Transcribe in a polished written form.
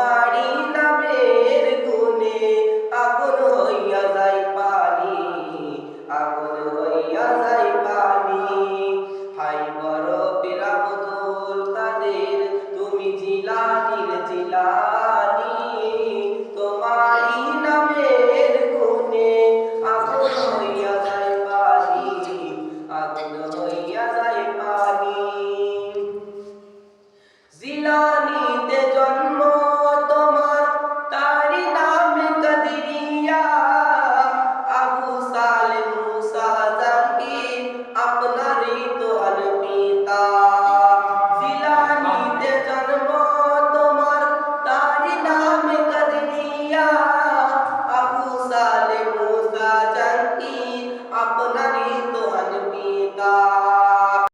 তোমারি নামের গুণে আগুন হইয়া যায় পানি, আগুন হইয়া যায় পানি। হাই বরফের আব্দুল কাদের তুমি জিলানির জিলানি, তোমারি নামের গুণে আগুন হইয়া যায় পানি, আগুন হইয়া যায় পানি। জিলানি